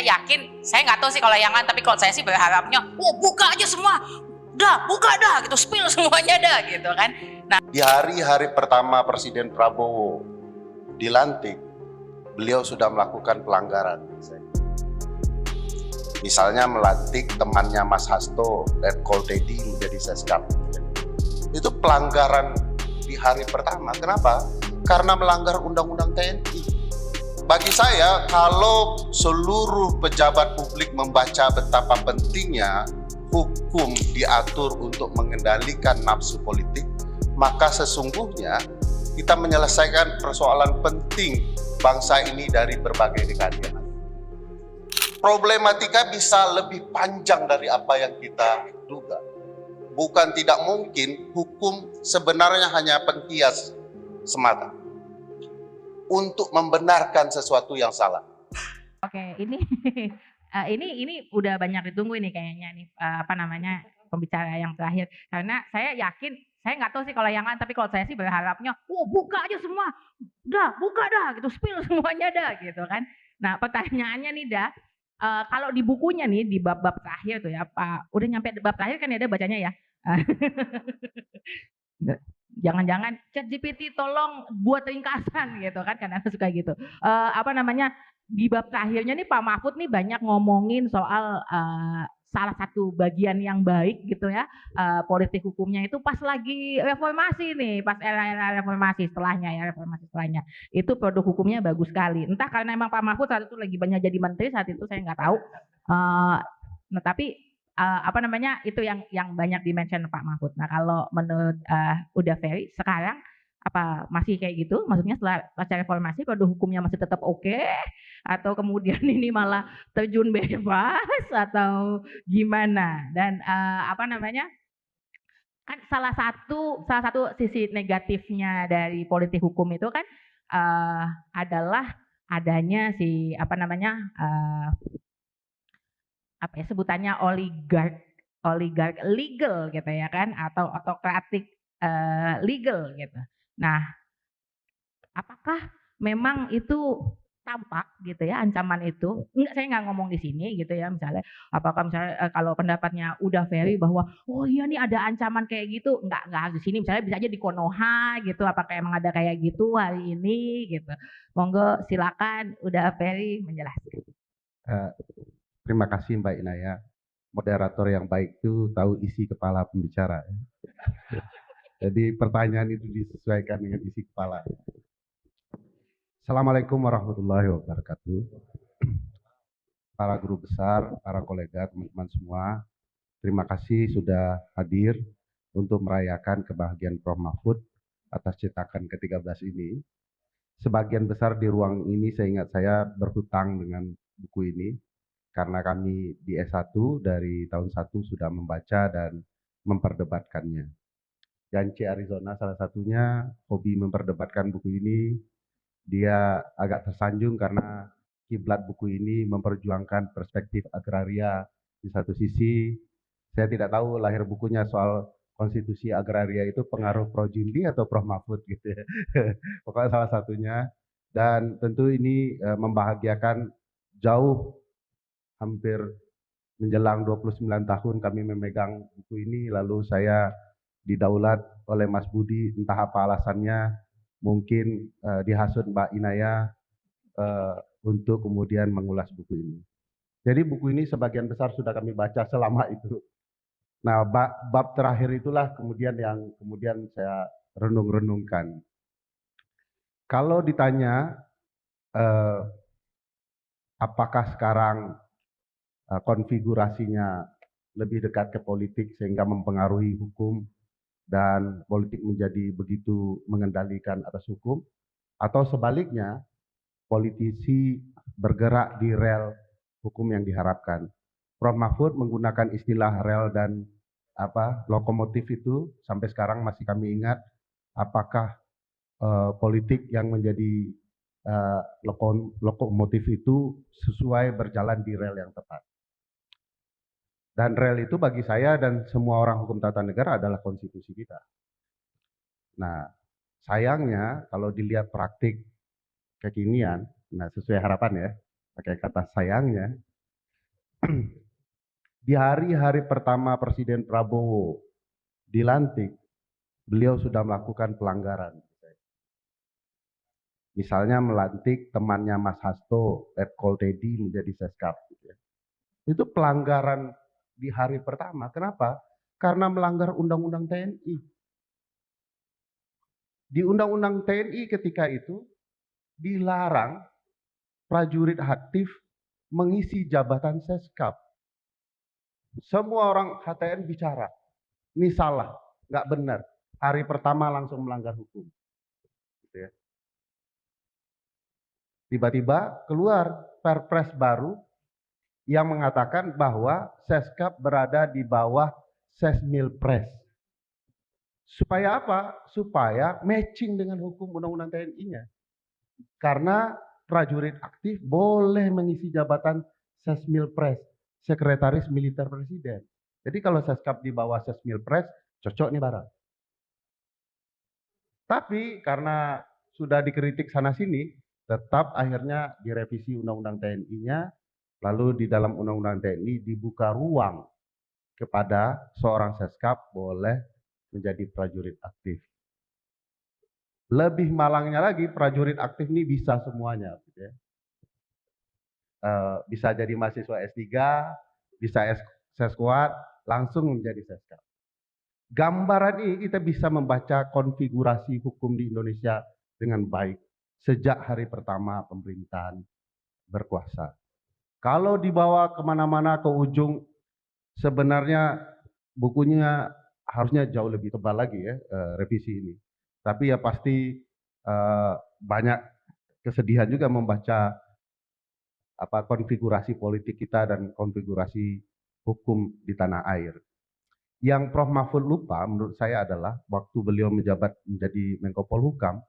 saya yakin, saya nggak tahu sih kalau yang lain, tapi kalau saya sih berharapnya, buka aja semua, buka dah gitu, spill semuanya dah gitu kan. Nah, di hari-hari pertama Presiden Prabowo dilantik, beliau sudah melakukan pelanggaran. Misalnya melantik temannya Mas Hasto dan Kol Dedi menjadi Seskap. Itu pelanggaran di hari pertama. Kenapa? Karena melanggar Undang-Undang TNI. Bagi saya, kalau seluruh pejabat publik membaca betapa pentingnya hukum diatur untuk mengendalikan nafsu politik, maka sesungguhnya kita menyelesaikan persoalan penting bangsa ini dari berbagai dekade. Problematika bisa lebih panjang dari apa yang kita duga. Bukan tidak mungkin hukum sebenarnya hanya penghias semata untuk membenarkan sesuatu yang salah. Oke, ini ini udah banyak ditunggu ini kayaknya nih pembicara yang terakhir, karena saya yakin, saya nggak tahu sih kalau yang lain, tapi kalau saya sih berharapnya, buka aja semua, buka dah gitu, spill semuanya dah gitu kan. Nah pertanyaannya nih kalau di bukunya nih di bab-bab terakhir tuh ya Pak, udah nyampe bab terakhir kan ada bacanya ya. Jangan-jangan ChatGPT tolong buat ringkasan gitu kan, karena suka gitu. Di bab terakhirnya nih Pak Mahfud nih banyak ngomongin soal salah satu bagian yang baik gitu ya, politik hukumnya itu pas lagi reformasi nih, pas era-era reformasi setelahnya itu produk hukumnya bagus sekali. Entah karena emang Pak Mahfud saat itu lagi banyak jadi menteri saat itu, saya nggak tahu. Nah tapi itu yang banyak dimention Pak Mahfud. Nah kalau menurut Uda Ferry sekarang apa masih kayak gitu? Maksudnya setelah pasca reformasi produk hukumnya masih tetap oke? Atau kemudian ini malah terjun bebas atau gimana? Dan kan salah satu sisi negatifnya dari politik hukum itu kan adalah adanya sebutannya oligark legal gitu ya kan, atau autokratik legal gitu. Nah, apakah memang itu tampak gitu ya ancaman itu? Enggak, saya nggak ngomong di sini gitu ya, misalnya apakah misalnya kalau pendapatnya Uda Ferry bahwa iya nih ada ancaman kayak gitu, nggak harus di sini, misalnya bisa aja di Konoha gitu, apakah emang ada kayak gitu hari ini gitu. Monggo silakan Uda Ferry menjelaskan. Terima kasih Mbak Inaya. Moderator yang baik itu tahu isi kepala pembicara. Jadi pertanyaan itu disesuaikan dengan isi kepala. Assalamualaikum warahmatullahi wabarakatuh. Para guru besar, para kolega, teman-teman semua, terima kasih sudah hadir untuk merayakan kebahagiaan Prof. Mahfud atas cetakan ke-13 ini. Sebagian besar di ruang ini seingat saya berhutang dengan buku ini, karena kami di S1 dari tahun 1 sudah membaca dan memperdebatkannya. Janci Arizona salah satunya hobi memperdebatkan buku ini. Dia agak tersanjung karena kiblat buku ini memperjuangkan perspektif agraria di satu sisi. Saya tidak tahu lahir bukunya soal konstitusi agraria itu pengaruh Pro Jimli atau Prof. Mahfud gitu ya. Pokoknya salah satunya. Dan tentu ini membahagiakan jauh hampir menjelang 29 tahun kami memegang buku ini, lalu saya didaulat oleh Mas Budi, entah apa alasannya, mungkin dihasut Mbak Inaya untuk kemudian mengulas buku ini. Jadi buku ini sebagian besar sudah kami baca selama itu. Nah, bab terakhir itulah kemudian yang kemudian saya renung-renungkan. Kalau ditanya apakah sekarang konfigurasinya lebih dekat ke politik sehingga mempengaruhi hukum dan politik menjadi begitu mengendalikan atas hukum, atau sebaliknya politisi bergerak di rel hukum yang diharapkan. Prof. Mahfud menggunakan istilah rel dan lokomotif itu sampai sekarang masih kami ingat. Apakah politik yang menjadi lokomotif itu sesuai berjalan di rel yang tepat? Dan rel itu bagi saya dan semua orang hukum tata negara adalah konstitusi kita. Nah, sayangnya kalau dilihat praktik kekinian, nah sesuai harapan ya, pakai kata sayangnya, Di hari-hari pertama Presiden Prabowo dilantik, beliau sudah melakukan pelanggaran. Misalnya melantik temannya Mas Hasto, Letkol Teddy menjadi Seskap. Gitu ya. Itu pelanggaran di hari pertama. Kenapa? Karena melanggar Undang-Undang TNI. Di Undang-Undang TNI ketika itu dilarang prajurit aktif mengisi jabatan Seskap. Semua orang HTN bicara, ini salah, nggak benar. Hari pertama langsung melanggar hukum. Gitu ya. Tiba-tiba keluar Perpres baru yang mengatakan bahwa Seskap berada di bawah Sesmilpres. Supaya apa? Supaya matching dengan hukum Undang-Undang TNI-nya. Karena prajurit aktif boleh mengisi jabatan Sesmilpres, Sekretaris Militer Presiden. Jadi kalau Seskap di bawah Sesmilpres, cocok nih barang. Tapi karena sudah dikritik sana-sini, tetap akhirnya direvisi Undang-Undang TNI-nya, lalu di dalam Undang-Undang TNI dibuka ruang kepada seorang Seskap boleh menjadi prajurit aktif. Lebih malangnya lagi, prajurit aktif ini bisa semuanya. Gitu ya. Bisa jadi mahasiswa S3, bisa Seskuat, langsung menjadi Seskap. Gambaran ini kita bisa membaca konfigurasi hukum di Indonesia dengan baik sejak hari pertama pemerintahan berkuasa. Kalau dibawa kemana-mana ke ujung, sebenarnya bukunya harusnya jauh lebih tebal lagi ya, revisi ini. Tapi ya pasti banyak kesedihan juga membaca konfigurasi politik kita dan konfigurasi hukum di tanah air. Yang Prof. Mahfud lupa menurut saya adalah waktu beliau menjabat menjadi Menko Polhukam,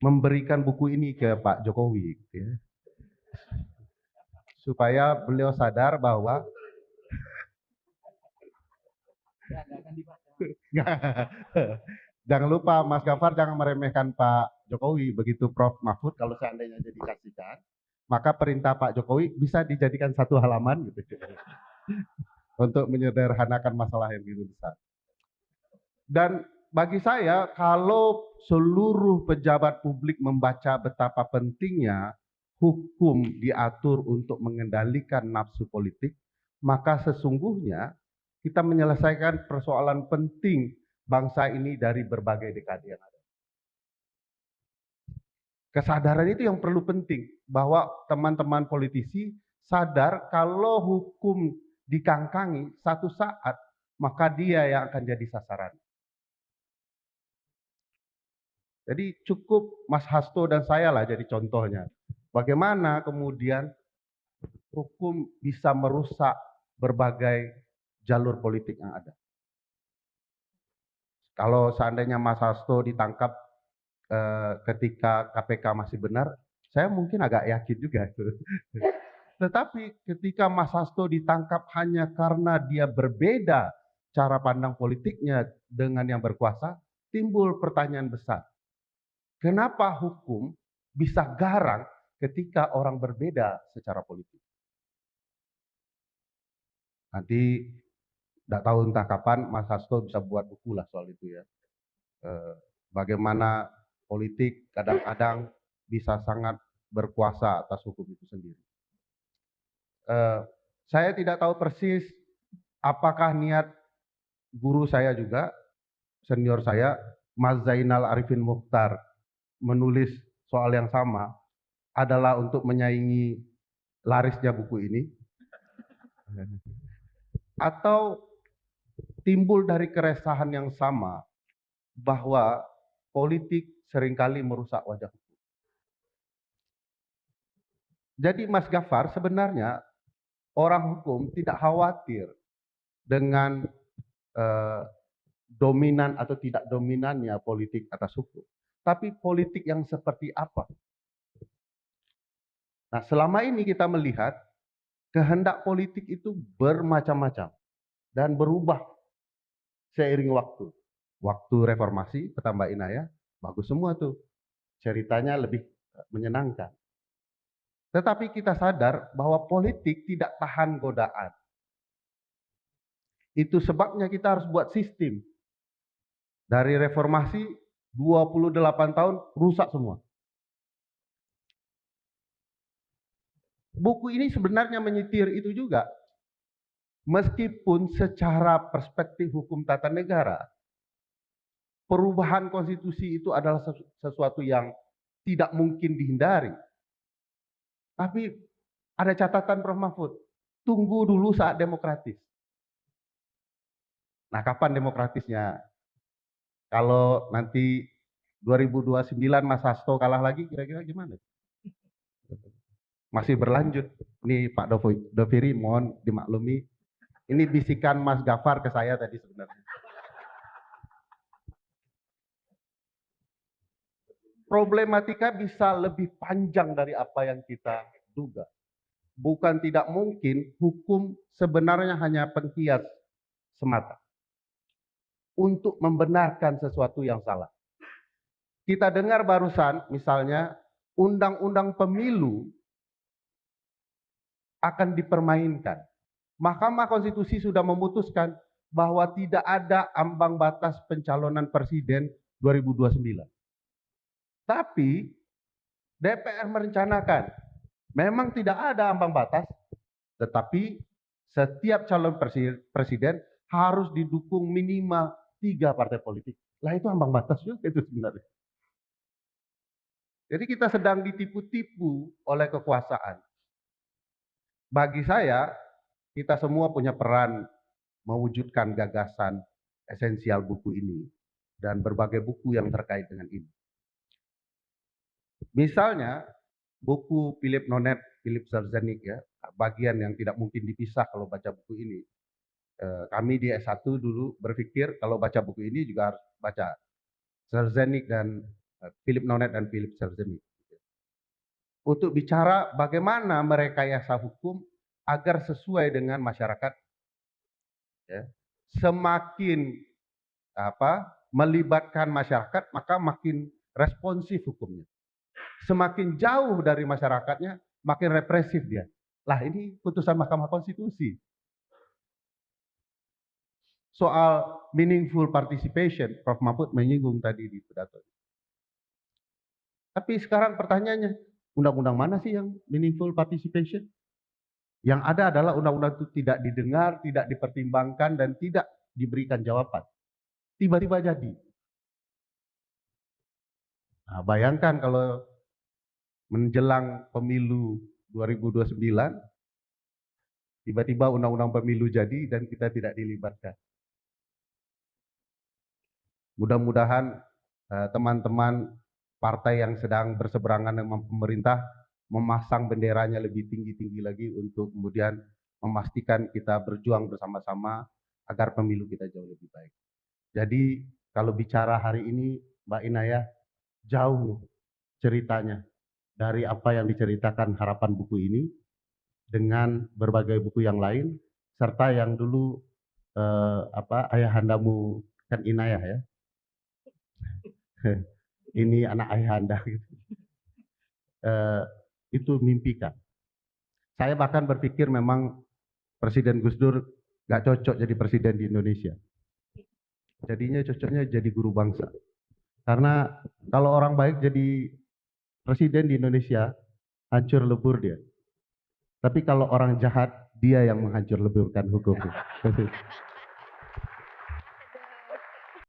memberikan buku ini ke Pak Jokowi. Gitu ya. Supaya beliau sadar bahwa jangan lupa Mas Gafar jangan meremehkan Pak Jokowi. Begitu Prof. Mahfud kalau seandainya dikasihkan, maka perintah Pak Jokowi bisa dijadikan satu halaman gitu. Untuk menyederhanakan masalah yang begitu besar. Dan bagi saya, kalau seluruh pejabat publik membaca betapa pentingnya hukum diatur untuk mengendalikan nafsu politik, maka sesungguhnya kita menyelesaikan persoalan penting bangsa ini dari berbagai dekade yang ada. Kesadaran itu yang perlu penting, bahwa teman-teman politisi sadar kalau hukum dikangkangi satu saat, maka dia yang akan jadi sasaran. Jadi cukup Mas Hasto dan saya lah jadi contohnya. Bagaimana kemudian hukum bisa merusak berbagai jalur politik yang ada. Kalau seandainya Mas Hasto ditangkap ketika KPK masih benar, saya mungkin agak yakin juga. Tetapi ketika Mas Hasto ditangkap hanya karena dia berbeda cara pandang politiknya dengan yang berkuasa, timbul pertanyaan besar. Kenapa hukum bisa garang ketika orang berbeda secara politik? Nanti tidak tahu entah kapan Mas Hasto bisa buat buku lah soal itu ya. Bagaimana politik kadang-kadang bisa sangat berkuasa atas hukum itu sendiri. Saya tidak tahu persis apakah niat guru saya juga, senior saya, Mas Zainal Arifin Mukhtar, menulis soal yang sama adalah untuk menyaingi larisnya buku ini. Atau timbul dari keresahan yang sama bahwa politik seringkali merusak wajah hukum. Jadi Mas Gafar sebenarnya orang hukum tidak khawatir dengan dominan atau tidak dominannya politik atas hukum. Tapi politik yang seperti apa? Nah, selama ini kita melihat kehendak politik itu bermacam-macam dan berubah seiring waktu. Waktu reformasi, Petambak Inaya, bagus semua tuh. Ceritanya lebih menyenangkan. Tetapi kita sadar bahwa politik tidak tahan godaan. Itu sebabnya kita harus buat sistem. Dari reformasi 28 tahun rusak semua. Buku ini sebenarnya menyitir itu juga. Meskipun secara perspektif hukum tata negara, perubahan konstitusi itu adalah sesuatu yang tidak mungkin dihindari. Tapi ada catatan Prof. Mahfud, tunggu dulu saat demokratis. Nah, kapan demokratisnya? Kalau nanti 2029 Mas Hasto kalah lagi, kira-kira gimana? Masih berlanjut. Ini Pak Doviri, mohon dimaklumi. Ini bisikan Mas Gafar ke saya tadi sebenarnya. Problematika bisa lebih panjang dari apa yang kita duga. Bukan tidak mungkin hukum sebenarnya hanya penghias semata untuk membenarkan sesuatu yang salah. Kita dengar barusan misalnya undang-undang pemilu akan dipermainkan. Mahkamah Konstitusi sudah memutuskan bahwa tidak ada ambang batas pencalonan presiden 2029. Tapi DPR merencanakan memang tidak ada ambang batas, tetapi setiap calon presiden harus didukung minimal 3 partai politik. Lah itu ambang batas juga itu sebenarnya. Jadi kita sedang ditipu-tipu oleh kekuasaan. Bagi saya, kita semua punya peran mewujudkan gagasan esensial buku ini dan berbagai buku yang terkait dengan ini. Misalnya buku Philip Nonet, Philip Czerny ya, bagian yang tidak mungkin dipisah kalau baca buku ini. Kami di S1 dulu berpikir kalau baca buku ini juga harus baca Czerny dan Philip Nonet dan Philip Czerny. Untuk bicara bagaimana merekayasa hukum agar sesuai dengan masyarakat. Ya. Semakin melibatkan masyarakat, maka makin responsif hukumnya. Semakin jauh dari masyarakatnya, makin represif dia. Lah ini putusan Mahkamah Konstitusi. Soal meaningful participation, Prof. Mahfud menyinggung tadi di pidato. Tapi sekarang pertanyaannya, undang-undang mana sih yang meaningful participation? Yang ada adalah undang-undang itu tidak didengar, tidak dipertimbangkan, dan tidak diberikan jawaban. Tiba-tiba jadi. Nah, bayangkan kalau menjelang pemilu 2029, tiba-tiba undang-undang pemilu jadi dan kita tidak dilibatkan. Mudah-mudahan teman-teman partai yang sedang berseberangan dengan pemerintah memasang benderanya lebih tinggi-tinggi lagi untuk kemudian memastikan kita berjuang bersama-sama agar pemilu kita jauh lebih baik. Jadi kalau bicara hari ini Mbak Inayah, jauh ceritanya dari apa yang diceritakan harapan buku ini dengan berbagai buku yang lain serta yang dulu ayahandamu kan Inayah ya. Ini anak ayahanda gitu. Itu mimpikan. Saya bahkan berpikir memang Presiden Gus Dur gak cocok jadi presiden di Indonesia. Jadinya cocoknya jadi guru bangsa. Karena kalau orang baik jadi presiden di Indonesia, hancur lebur dia. Tapi kalau orang jahat, dia yang menghancur leburkan hukum.